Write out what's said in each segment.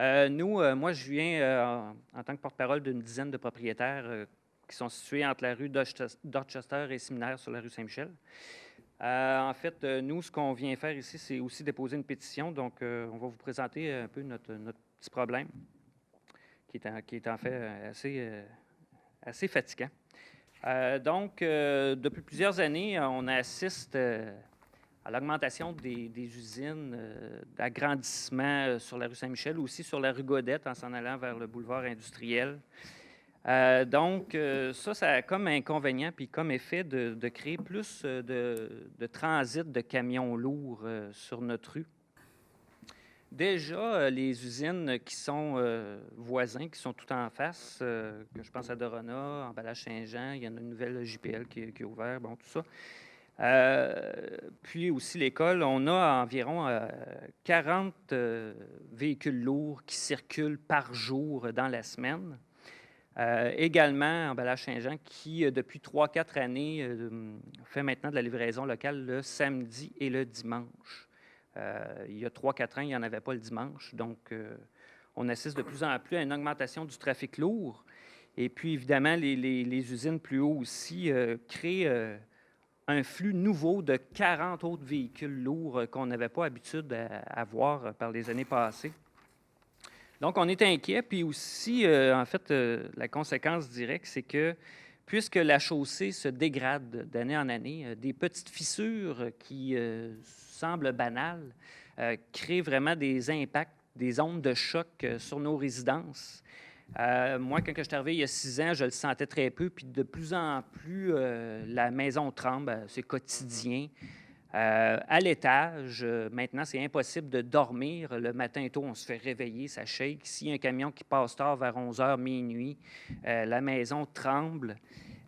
Moi, je viens en tant que porte-parole d'une dizaine de propriétaires qui sont situés entre la rue Dorchester et Séminaire sur la rue Saint-Michel. En fait, nous, ce qu'on vient faire ici, c'est aussi déposer une pétition. Donc, on va vous présenter un peu notre petit problème, qui est en fait assez fatigant. Depuis plusieurs années, on assiste à l'augmentation des usines, d'agrandissement sur la rue Saint-Michel, aussi sur la rue Godette en s'en allant vers le boulevard industriel. Ça a comme inconvénient puis comme effet de créer plus de transit de camions lourds sur notre rue. Déjà, les usines qui sont voisins, qui sont tout en face, que je pense à Dorona, Emballage Saint-Jean, il y en a une nouvelle JPL qui est ouverte, bon, tout ça. Puis aussi l'école, on a environ 40 véhicules lourds qui circulent par jour dans la semaine. Également, Emballage Saint-Jean, qui depuis 3-4 années fait maintenant de la livraison locale le samedi et le dimanche. Il y a 3-4 ans, il n'y en avait pas le dimanche. Donc, on assiste de plus en plus à une augmentation du trafic lourd. Et puis, évidemment, les usines plus haut aussi créent un flux nouveau de 40 autres véhicules lourds qu'on n'avait pas l'habitude à voir par les années passées. Donc, on est inquiet. Puis aussi, la conséquence directe, c'est que puisque la chaussée se dégrade d'année en année, des petites fissures qui semblent banales créent vraiment des impacts, des ondes de choc sur nos résidences. Moi, quand je suis arrivé il y a 6 ans, je le sentais très peu, puis de plus en plus, la maison tremble, c'est quotidien. À l'étage, maintenant, c'est impossible de dormir. Le matin tôt, on se fait réveiller, ça shake. S'il y a un camion qui passe tard vers 11h, minuit, la maison tremble.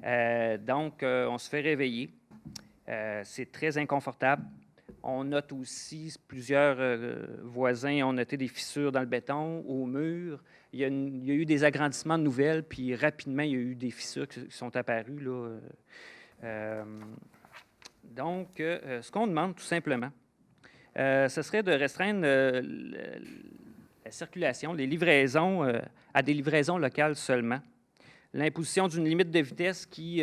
On se fait réveiller. C'est très inconfortable. On note aussi, plusieurs voisins ont noté des fissures dans le béton, au mur. Il y a eu des agrandissements de nouvelles, puis rapidement, il y a eu des fissures qui sont apparues, là. Ce qu'on demande tout simplement, ce serait de restreindre la circulation, les livraisons à des livraisons locales seulement. L'imposition d'une limite de vitesse qui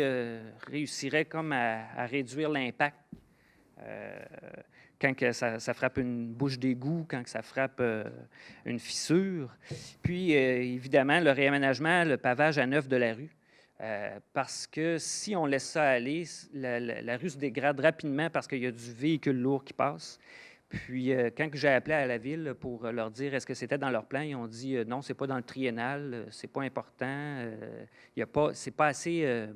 réussirait comme à réduire l'impact quand que ça frappe une bouche d'égout, quand que ça frappe une fissure. Puis, évidemment, le réaménagement, le pavage à neuf de la rue. Parce que si on laisse ça aller, la rue se dégrade rapidement parce qu'il y a du véhicule lourd qui passe. Puis, quand j'ai appelé à la ville pour leur dire est-ce que c'était dans leur plan, ils ont dit non, c'est pas dans le triennal, c'est pas important, c'est pas assez,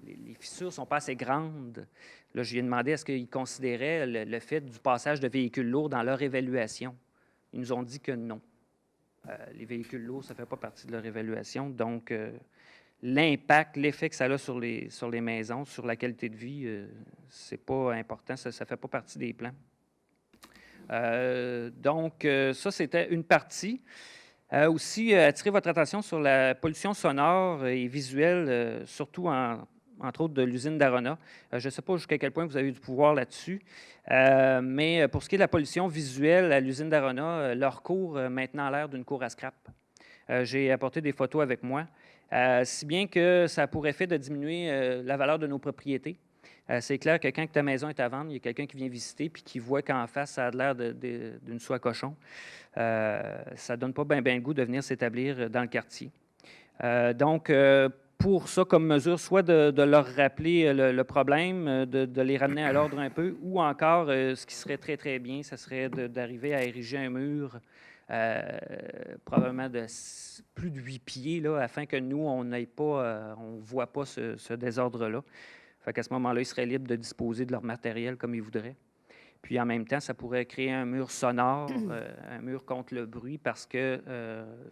les fissures sont pas assez grandes. Là, je lui ai demandé est-ce qu'ils considéraient le fait du passage de véhicules lourds dans leur évaluation. Ils nous ont dit que non. Les véhicules lourds, ça ne fait pas partie de leur évaluation. Donc, l'impact, l'effet que ça a sur les maisons, sur la qualité de vie, c'est pas important, ça ne fait pas partie des plans. Ça, c'était une partie. Aussi, attirer votre attention sur la pollution sonore et visuelle, surtout entre autres de l'usine d'Arona. Je ne sais pas jusqu'à quel point vous avez du pouvoir là-dessus, mais pour ce qui est de la pollution visuelle à l'usine d'Arona, leur cours maintenant a l'air d'une cour à scrap. J'ai apporté des photos avec moi. Si bien que ça a pour effet de diminuer la valeur de nos propriétés. C'est clair que quand ta maison est à vendre, il y a quelqu'un qui vient visiter puis qui voit qu'en face, ça a l'air d'une soie cochon. Ça ne donne pas bien le goût de venir s'établir dans le quartier. Pour ça, comme mesure, soit de leur rappeler le problème, de les ramener à l'ordre un peu, ou encore, ce qui serait très, très bien, ce serait d'arriver à ériger un mur probablement de plus de 8 pieds, là, afin que nous, on ne voit pas ce désordre-là. Fait qu'à ce moment-là, ils seraient libres de disposer de leur matériel comme ils voudraient. Puis en même temps, ça pourrait créer un mur sonore, un mur contre le bruit, parce que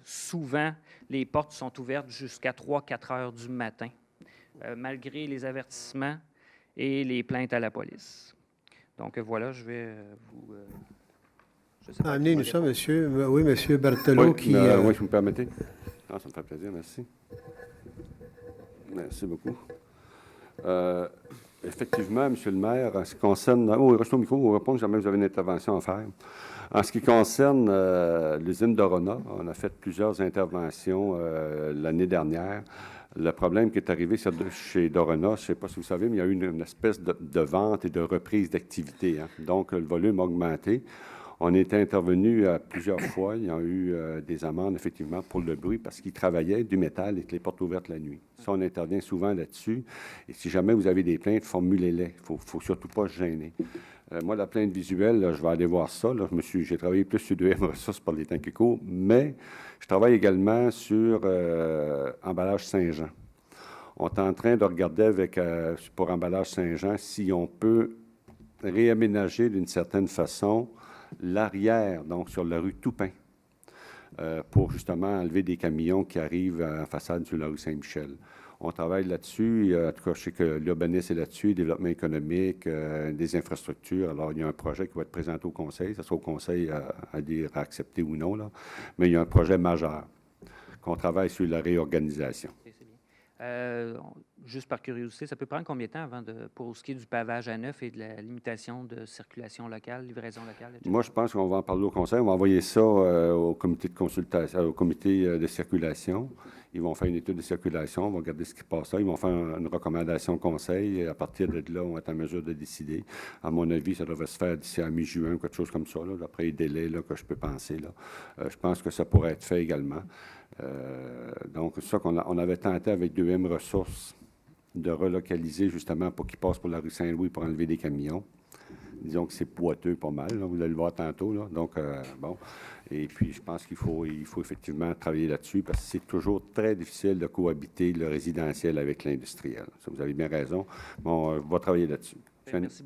souvent, les portes sont ouvertes jusqu'à 3-4 heures du matin, malgré les avertissements et les plaintes à la police. Donc voilà, je vais vous... Amenez nous ça, monsieur. Oui, monsieur Berthelot, oui, oui, vous me permettez? Ah, ça me fait plaisir, merci. Merci beaucoup. Effectivement, Monsieur le maire, en ce qui concerne... Oh, restez au micro, vous répondre, jamais vous avez une intervention à faire. En ce qui concerne l'usine d'Orona, on a fait plusieurs interventions l'année dernière. Le problème qui est arrivé chez Dorona, je ne sais pas si vous savez, mais il y a eu une espèce de vente et de reprise d'activité. Hein. Donc, le volume a augmenté. On est intervenu plusieurs fois. Il y a eu des amendes, effectivement, pour le bruit parce qu'ils travaillaient du métal avec les portes ouvertes la nuit. Ça, on intervient souvent là-dessus. Et si jamais vous avez des plaintes, formulez-les. Il ne faut surtout pas se gêner. Moi, la plainte visuelle, là, je vais aller voir ça. J'ai travaillé plus sur 2M ressources par les temps qui courent, mais je travaille également sur emballage Saint-Jean. On est en train de regarder pour emballage Saint-Jean si on peut réaménager d'une certaine façon l'arrière, donc sur la rue Toupin, pour justement enlever des camions qui arrivent en façade sur la rue Saint-Michel. On travaille là-dessus. En tout cas, je sais que l'urbanisme est là-dessus, développement économique, des infrastructures. Alors, il y a un projet qui va être présenté au Conseil. Ça sera au Conseil à dire à accepter ou non, là. Mais il y a un projet majeur qu'on travaille sur la réorganisation. Juste par curiosité, ça peut prendre combien de temps pour ce qui est du pavage à neuf et de la limitation de circulation locale, livraison locale, etc.? Moi, je pense qu'on va en parler au Conseil. On va envoyer ça au comité de consultation, au comité de circulation. Ils vont faire une étude de circulation, on va regarder ce qui passe là. Ils vont faire une recommandation au Conseil. Et à partir de là, on va être en mesure de décider. À mon avis, ça devrait se faire d'ici à mi-juin, quelque chose comme ça, d'après les délais là, que je peux penser. Là. Je pense que ça pourrait être fait également. Donc, c'est ça qu'on avait tenté avec 2M Ressources de relocaliser justement pour qu'ils passent pour la rue Saint-Louis pour enlever des camions. Disons que c'est poiteux pas mal, là, vous allez le voir tantôt. Là. Donc, bon. Et puis, je pense qu'il faut effectivement travailler là-dessus parce que c'est toujours très difficile de cohabiter le résidentiel avec l'industriel. Ça, vous avez bien raison. Bon, on va travailler là-dessus. Merci.